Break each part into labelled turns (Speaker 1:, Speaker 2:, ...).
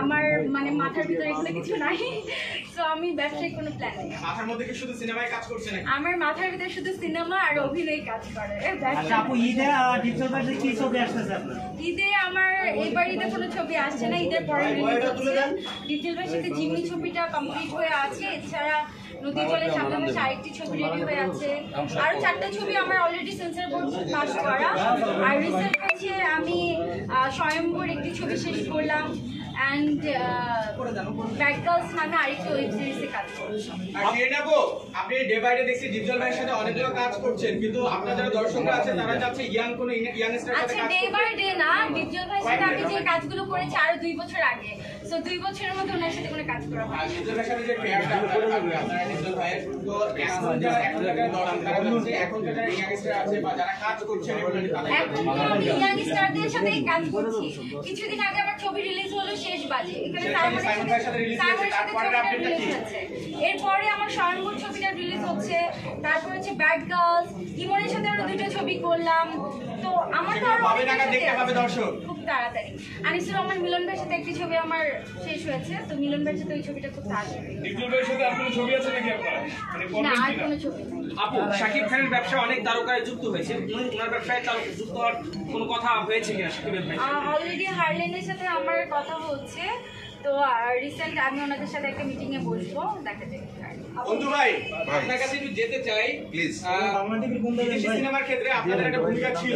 Speaker 1: আমার মানে মাথার ভিতরে এগুলো কিছু নাই, তো আমি ব্যবসায়িক কোনো প্ল্যান নেই।
Speaker 2: মাথার মধ্যে কি শুধু সিনেমায় কাজ করছে নাকি?
Speaker 1: আমার মাথার ভিতরে শুধু সিনেমা আর অভিনয় কাজ করে।
Speaker 3: আপু ঈদে ডিজিটাল ভার্সনে কি ছবি আসতেছে আপনার?
Speaker 1: ঈদে আমার এবার ঈদে কোনো ছবি আসছে না, ঈদের পরে রিলিজ হচ্ছে। ডিজিটাল ভার্সনে জিম্মি ছবিটা কমপ্লিট হয়ে আছে, এছাড়া নদী জলের সামনে মাসে আরেকটি ছবি রেডি হয়ে আছে, আরো 4টা ছবি আমার অলরেডি সেন্সর বোর্ড পাস করা। আর রিসেন্ট হচ্ছে আমি স্বয়ম্বর একটি ছবি শেষ করলাম অ্যান্ড ব্যাড গার্লস নামে আরেকটি ওয়েব সিরিজে কাজ করছি।
Speaker 2: আপনি ডে বাই ডে দেখছি ডিজিটাল ভাইয়ের সাথে অনেকগুলো কাজ করছেন, কিন্তু আপনার যারা দর্শকরা আছে তারা চাচ্ছে ইয়াংস্টার সাথে
Speaker 1: আচ্ছা, ডে বাই ডে না, ডিজিটাল ভাইয়ের সাথে আমি যে কাজগুলো করেছি আরো 2 বছর আগে, সো 2 বছরের মধ্যে ওনার সাথে কোনো কাজ করা হয়।
Speaker 2: ডিজিটাল ভাইয়ের সাথে যে পেয়ারটা আপনারা ডিজিটাল ভাইয়ের তো এখন যারা এখনকার যারা ইয়াংস্টার আছে বা যারা কাজ করছে
Speaker 1: এখন তো আমি ইয়াংস্টারদের সাথে কাজ করছি। কিছুদিন আগে আমার ছবি রিলিজ হলো শেষ বাজে, এখানে সাইমনের সাথে ছবিটা রিলিজ হচ্ছে। এরপরে আমার স্বয়ম্বর ছবিটা রিলিজ হচ্ছে, তারপর হচ্ছে ব্যাড গার্লস, ইমনের সাথে আরো 2টা ছবি করলাম। তো আমার তো আরো অনেক দেখতে পাবে দর্শক খুব তাড়াতাড়ি। আনিসুর রহমান মিলন ভাইয়ের সাথে একটি ছবি আমার শেষ হয়েছে, তো মিলন ভাইয়ের সাথে ওই ছবিটা খুব তাড়াতাড়ি।
Speaker 2: ডিজিটাল ভাইয়ের সাথে আর কোনো ছবি আছে নাকি আপনার?
Speaker 1: না, আর কোনো ছবি নেই।
Speaker 4: আপু, শাকিব খানের ব্যবসায় অনেক তারকায় যুক্ত হয়েছে, ওনার ব্যবসায় যুক্ত হওয়ার কোনো কথা হয়েছে কিনা শাকিবের ভাই?
Speaker 1: অলরেডি হারলেনের সাথে আমার কথা হচ্ছে, তো রিসেন্ট আমি ওনাদের সাথে একটা মিটিং এ বসবো, দেখা যাক।
Speaker 2: বন্ধু ভাই, আপনার কাছে একটু যেতে চাই প্লিজ। বিদেশি সিনেমার ক্ষেত্রে আপনাদের একটা ভূমিকা ছিল।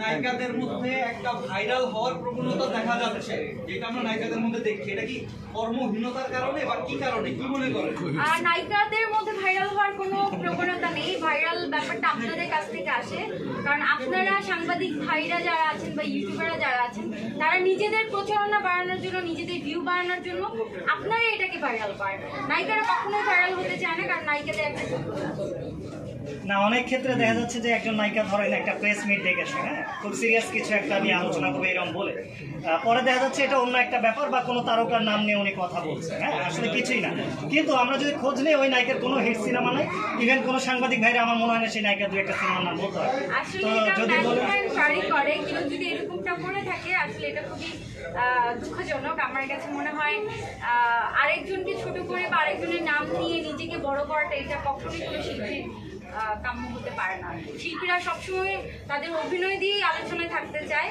Speaker 5: নায়িকাদের মধ্যে একটা ভাইরাল হওয়ার প্রবণতা দেখা যাচ্ছে, যেটা আমরা নায়িকাদের মধ্যে দেখছি, এটা কি কর্মহীনতার কারণে বা কি কারণে, কি মনে করেন?
Speaker 1: নায়িকাদের মধ্যে ভাইরাল হওয়ার কোনো প্রবণতা নেই, ভাইরাল ব্যাপারটা আপনাদের কাছ থেকে আসে। কারণ আপনারা সাংবাদিক ভাইরা যারা আছেন বা ইউটিউবাররা যারা আছেন, তারা নিজেদের প্রচারণা বাড়ানোর জন্য, নিজেদের ভিউ বাড়ানোর জন্য আপনারা এটাকে ভাইরাল করেন। নায়িকারা কখনোই ভাইরাল হতে চায় না, কারণ নায়িকাদের একটা
Speaker 3: না, অনেক ক্ষেত্রে দেখা যাচ্ছে যে একজন নায়িকা ধরেন একটা প্রেস মিট ডেকেছে, হ্যাঁ, খুব সিরিয়াস কিছু একটা নিয়ে আলোচনা করবে এরকম বলে, পরে দেখা যাচ্ছে এটা অন্য একটা ব্যাপার বা কোনো তারকার নাম নিয়ে উনি কথা বলছে, হ্যাঁ, আসলে কিছুই না। কিন্তু আমরা যদি খোঁজ নিই ওই নায়িকার কোনো হিট সিনেমা নাই, ইভেন কোনো সাংবাদিক ভাইরা আমার মনে হয় না সেই নায়িকার 2-1টা সিনেমার নাম বলতে হয়। তো যদি
Speaker 1: করে কেউ যদি এরকমটা করে থাকে, আসলে এটা খুবই দুঃখজনক। আমার কাছে মনে হয় আরেকজনকে ছোট করে বা আরেকজনের নাম নিয়ে নিজেকে বড় করাটা এটা কখনোই কোনো শিল্পীর কাম্য হতে পারে না। শিল্পীরা সবসময় তাদের অভিনয় দিয়েই আলোচনায় থাকতে চায়,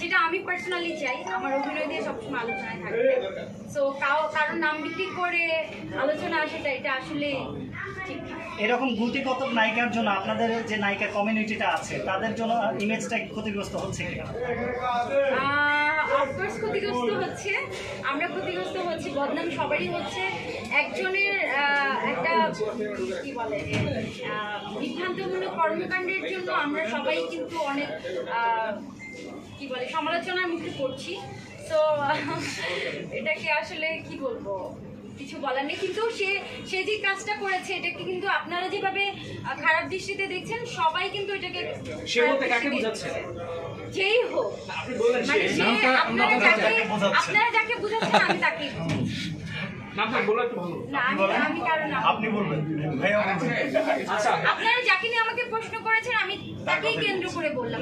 Speaker 1: যেটা আমি পার্সোনালি চাই, আমার অভিনয় দিয়ে সবসময় আলোচনায় থাকতে। সো কারোর নাম বিক্রি করে আলোচনা আসাটা এটা আসলে ঠিক না।
Speaker 3: এরকম গুটিকতক নায়িকার জন্য আপনাদের যে নায়িকা কমিউনিটিটা আছে তাদের জন্য ইমেজটা ক্ষতিগ্রস্ত হচ্ছে কিনা?
Speaker 1: অফকোর্স ক্ষতিগ্রস্ত হচ্ছে, আমরা ক্ষতিগ্রস্ত হচ্ছি, বদনাম সবারই হচ্ছে। একজনের একটা কি বলে বিভ্রান্তমূলক কর্মকাণ্ডের জন্য আমরা সবাই কিন্তু অনেক কি বলে সমালোচনার মুখে পড়ছি। তো এটাকে আসলে কি বলবো, কিছু বলার নেই। কিন্তু সে যে কাজটা করেছে এটাকে কিন্তু আপনারা যেভাবে খারাপ দৃষ্টিতে দেখছেন, সবাই কিন্তু এটাকে যেই হোক, মানে আপনারা যাকে বুঝাচ্ছেন আমি তাকেই আপনারা যাকে নিয়ে আমাকে প্রশ্ন করেছেন আমি তাকেই কেন্দ্র করে বললাম।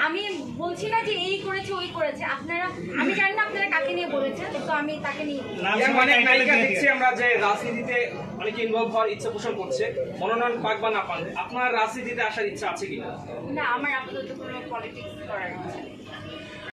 Speaker 1: আমি বলছি না যে এই করেছে ওই করেছে, আপনারা, আমি জানি না আপনারা কাকে নিয়ে বলেছেন, তো আমি তাকে নিয়ে।
Speaker 4: অনেক নায়িকা দেখছি আমরা যে রাজনীতিতে অনেকে ইনভলভ হওয়ার ইচ্ছা পোষণ করছে, মনোনয়ন পাক বা না পান, আপনার রাজনীতিতে আসার ইচ্ছা আছে কিনা?
Speaker 1: না, আমার আপাতত কোনো পলিটিক্স করার ইচ্ছা নেই।